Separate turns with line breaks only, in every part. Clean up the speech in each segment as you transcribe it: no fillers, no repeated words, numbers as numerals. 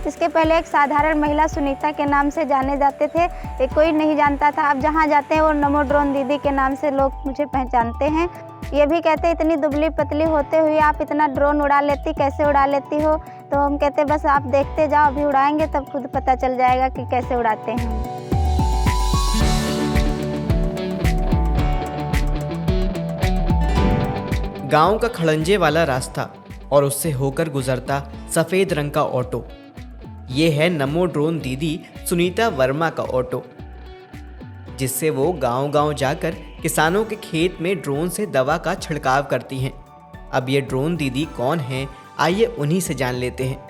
इसके पहले एक साधारण महिला सुनीता के नाम से जाने जाते थे, ये कोई नहीं जानता था। अब जहाँ जाते हैं वो नमो ड्रोन दीदी के नाम से लोग मुझे पहचानते हैं। ये भी कहते हैं इतनी दुबली पतली होते हुए आप इतना ड्रोन उड़ा लेती, कैसे उड़ा लेती हो? तो हम कहते बस आप देखते जाओ, अभी उड़ाएंगे तब खुद पता चल जाएगा कि कैसे उड़ाते हैं।
गांव का खड़ंजे वाला रास्ता और उससे होकर गुजरता सफ़ेद रंग का ऑटो, ये है नमो ड्रोन दीदी सुनीता वर्मा का ऑटो, जिससे वो गांव-गांव जाकर किसानों के खेत में ड्रोन से दवा का छिड़काव करती हैं। अब ये ड्रोन दीदी कौन हैं, आइए उन्हीं से जान लेते हैं।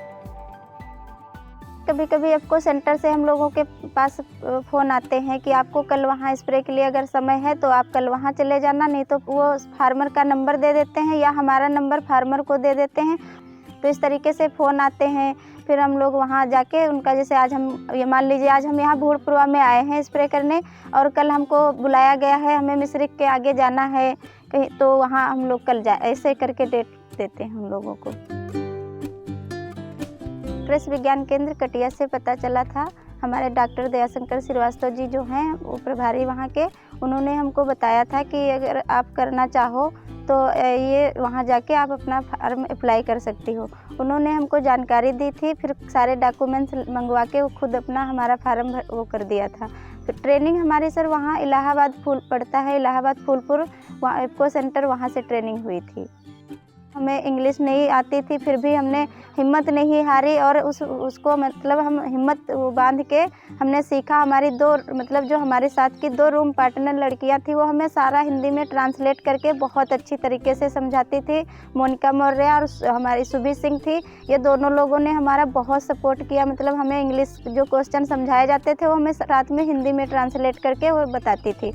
कभी कभी आपको सेंटर से हम लोगों के पास फ़ोन आते हैं कि आपको कल वहाँ स्प्रे के लिए अगर समय है तो आप कल वहाँ चले जाना, नहीं तो वो फार्मर का नंबर दे देते हैं या हमारा नंबर फार्मर को दे देते हैं। तो इस तरीके से फ़ोन आते हैं, फिर हम लोग वहाँ जाके उनका, जैसे आज हम ये मान लीजिए आज हम यहाँ भूड़पुरवा में आए हैं स्प्रे करने और कल हमको बुलाया गया है, हमें मिश्रिक के आगे जाना है कहीं, तो वहाँ हम लोग कल ऐसे करके डेट देते हैं हम लोगों को। कृषि विज्ञान केंद्र कटिया से पता चला था, हमारे डॉक्टर दयाशंकर श्रीवास्तव जी जो हैं वो प्रभारी वहाँ के, उन्होंने हमको बताया था कि अगर आप करना चाहो तो ये वहाँ जाके आप अपना फार्म अप्लाई कर सकती हो। उन्होंने हमको जानकारी दी थी, फिर सारे डॉक्यूमेंट्स मंगवा के वो खुद अपना हमारा फार्म वो कर दिया था। फिर ट्रेनिंग हमारी सर वहाँ इलाहाबाद पड़ता है, इलाहाबाद फूलपुर, वहाँ इफ़को सेंटर, वहाँ से ट्रेनिंग हुई थी। हमें इंग्लिश नहीं आती थी, फिर भी हमने हिम्मत नहीं हारी और उसको मतलब हम हिम्मत बांध के हमने सीखा। हमारी जो हमारे साथ की 2 रूम पार्टनर लड़कियां थी वो हमें सारा हिंदी में ट्रांसलेट करके बहुत अच्छी तरीके से समझाती थी। मोनिका मौर्य और हमारी सुभी सिंह थी, ये दोनों लोगों ने हमारा बहुत सपोर्ट किया। मतलब हमें इंग्लिश जो क्वेश्चन समझाए जाते थे वो हमें रात में हिंदी में ट्रांसलेट करके वो बताती थी।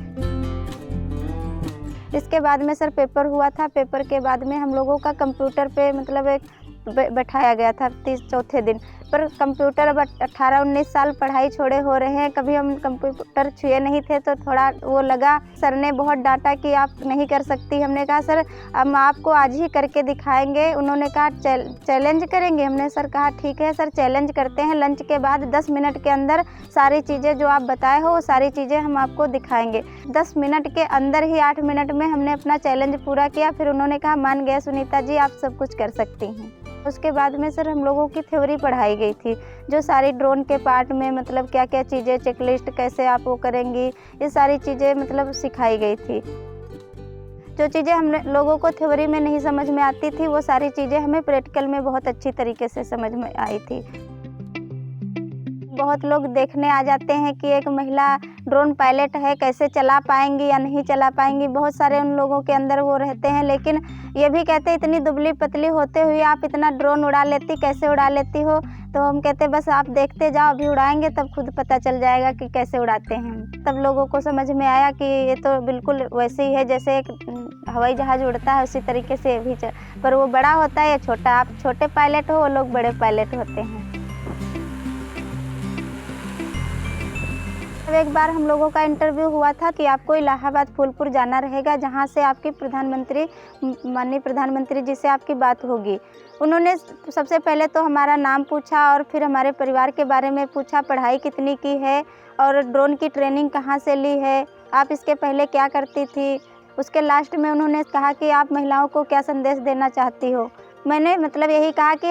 इसके बाद में सर पेपर हुआ था, पेपर के बाद में हम लोगों का कंप्यूटर पे मतलब एक बैठाया गया था 34 दिन, पर कंप्यूटर अब 18-19 साल पढ़ाई छोड़े हो रहे हैं, कभी हम कंप्यूटर छुए नहीं थे, तो थोड़ा वो लगा। सर ने बहुत डांटा कि आप नहीं कर सकती। हमने कहा सर हम आपको आज ही करके दिखाएंगे। उन्होंने कहा चैलेंज करेंगे। हमने सर कहा ठीक है सर, चैलेंज करते हैं। लंच के बाद 10 मिनट के अंदर सारी चीज़ें जो आप बताए हो वो सारी चीज़ें हम आपको दिखाएंगे। 10 मिनट के अंदर ही 8 मिनट में हमने अपना चैलेंज पूरा किया। फिर उन्होंने कहा मान गए सुनीता जी, आप सब कुछ कर सकती हैं। उसके बाद में सर हम लोगों की थ्योरी पढ़ाई गई थी, जो सारी ड्रोन के पार्ट में मतलब क्या क्या चीज़ें, चेकलिस्ट कैसे आप वो करेंगी, ये सारी चीज़ें मतलब सिखाई गई थी। जो चीज़ें हम लोगों को थ्योरी में नहीं समझ में आती थी वो सारी चीज़ें हमें प्रैक्टिकल में बहुत अच्छी तरीके से समझ में आई थी। बहुत लोग देखने आ जाते हैं कि एक महिला ड्रोन पायलट है, कैसे चला पाएंगी या नहीं चला पाएंगी, बहुत सारे उन लोगों के अंदर वो रहते हैं। लेकिन ये भी कहते हैं इतनी दुबली पतली होते हुए आप इतना ड्रोन उड़ा लेती, कैसे उड़ा लेती हो? तो हम कहते बस आप देखते जाओ, अभी उड़ाएंगे तब खुद पता चल जाएगा कि कैसे उड़ाते हैं। तब लोगों को समझ में आया कि ये तो बिल्कुल वैसे ही है जैसे एक हवाई जहाज़ उड़ता है, उसी तरीके से भी पर वो बड़ा होता है या छोटा। आप छोटे पायलट हो, वो लोग बड़े पायलट होते हैं। एक बार हम लोगों का इंटरव्यू हुआ था कि आपको इलाहाबाद फूलपुर जाना रहेगा, जहां से आपकी माननीय प्रधानमंत्री जी से आपकी बात होगी। उन्होंने सबसे पहले तो हमारा नाम पूछा और फिर हमारे परिवार के बारे में पूछा, पढ़ाई कितनी की है और ड्रोन की ट्रेनिंग कहाँ से ली है, आप इसके पहले क्या करती थी। उसके लास्ट में उन्होंने कहा कि आप महिलाओं को क्या संदेश देना चाहती हो। मैंने मतलब यही कहा कि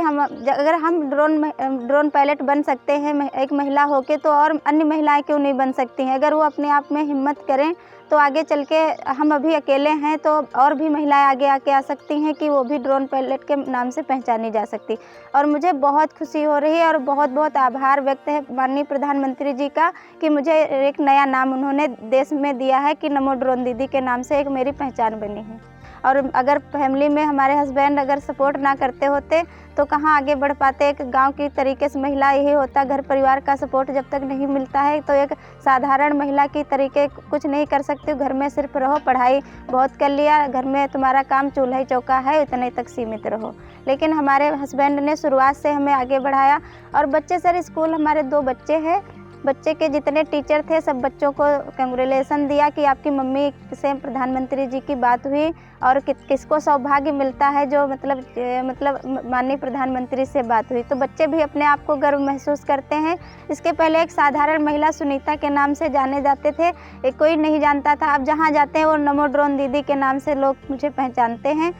अगर हम ड्रोन पायलट बन सकते हैं एक महिला होके, तो और अन्य महिलाएं क्यों नहीं बन सकती हैं। अगर वो अपने आप में हिम्मत करें तो आगे चल के, हम अभी अकेले हैं तो और भी महिलाएं आगे आके आ सकती हैं कि वो भी ड्रोन पायलट के नाम से पहचानी जा सकती। और मुझे बहुत खुशी हो रही है और बहुत बहुत आभार व्यक्त है माननीय प्रधानमंत्री जी का कि मुझे एक नया नाम उन्होंने देश में दिया है कि नमो ड्रोन दीदी के नाम से एक मेरी पहचान बनी है। और अगर फैमिली में हमारे हस्बैंड अगर सपोर्ट ना करते होते तो कहाँ आगे बढ़ पाते। एक गांव की तरीके से महिला यही होता, घर परिवार का सपोर्ट जब तक नहीं मिलता है तो एक साधारण महिला की तरीके कुछ नहीं कर सकती। घर में सिर्फ रहो, पढ़ाई बहुत कर लिया, घर में तुम्हारा काम चूल्हा चौका है, इतने तक सीमित रहो। लेकिन हमारे हस्बैंड ने शुरुआत से हमें आगे बढ़ाया। और बच्चे सर स्कूल हमारे 2 बच्चे हैं, बच्चे के जितने टीचर थे सब बच्चों को कंग्रेचुलेसन दिया कि आपकी मम्मी से प्रधानमंत्री जी की बात हुई और किसको सौभाग्य मिलता है जो मतलब माननीय प्रधानमंत्री से बात हुई। तो बच्चे भी अपने आप को गर्व महसूस करते हैं। इसके पहले एक साधारण महिला सुनीता के नाम से जाने जाते थे, कोई नहीं जानता था। अब जहाँ जाते हैं वो नमो ड्रोन दीदी के नाम से लोग मुझे पहचानते हैं।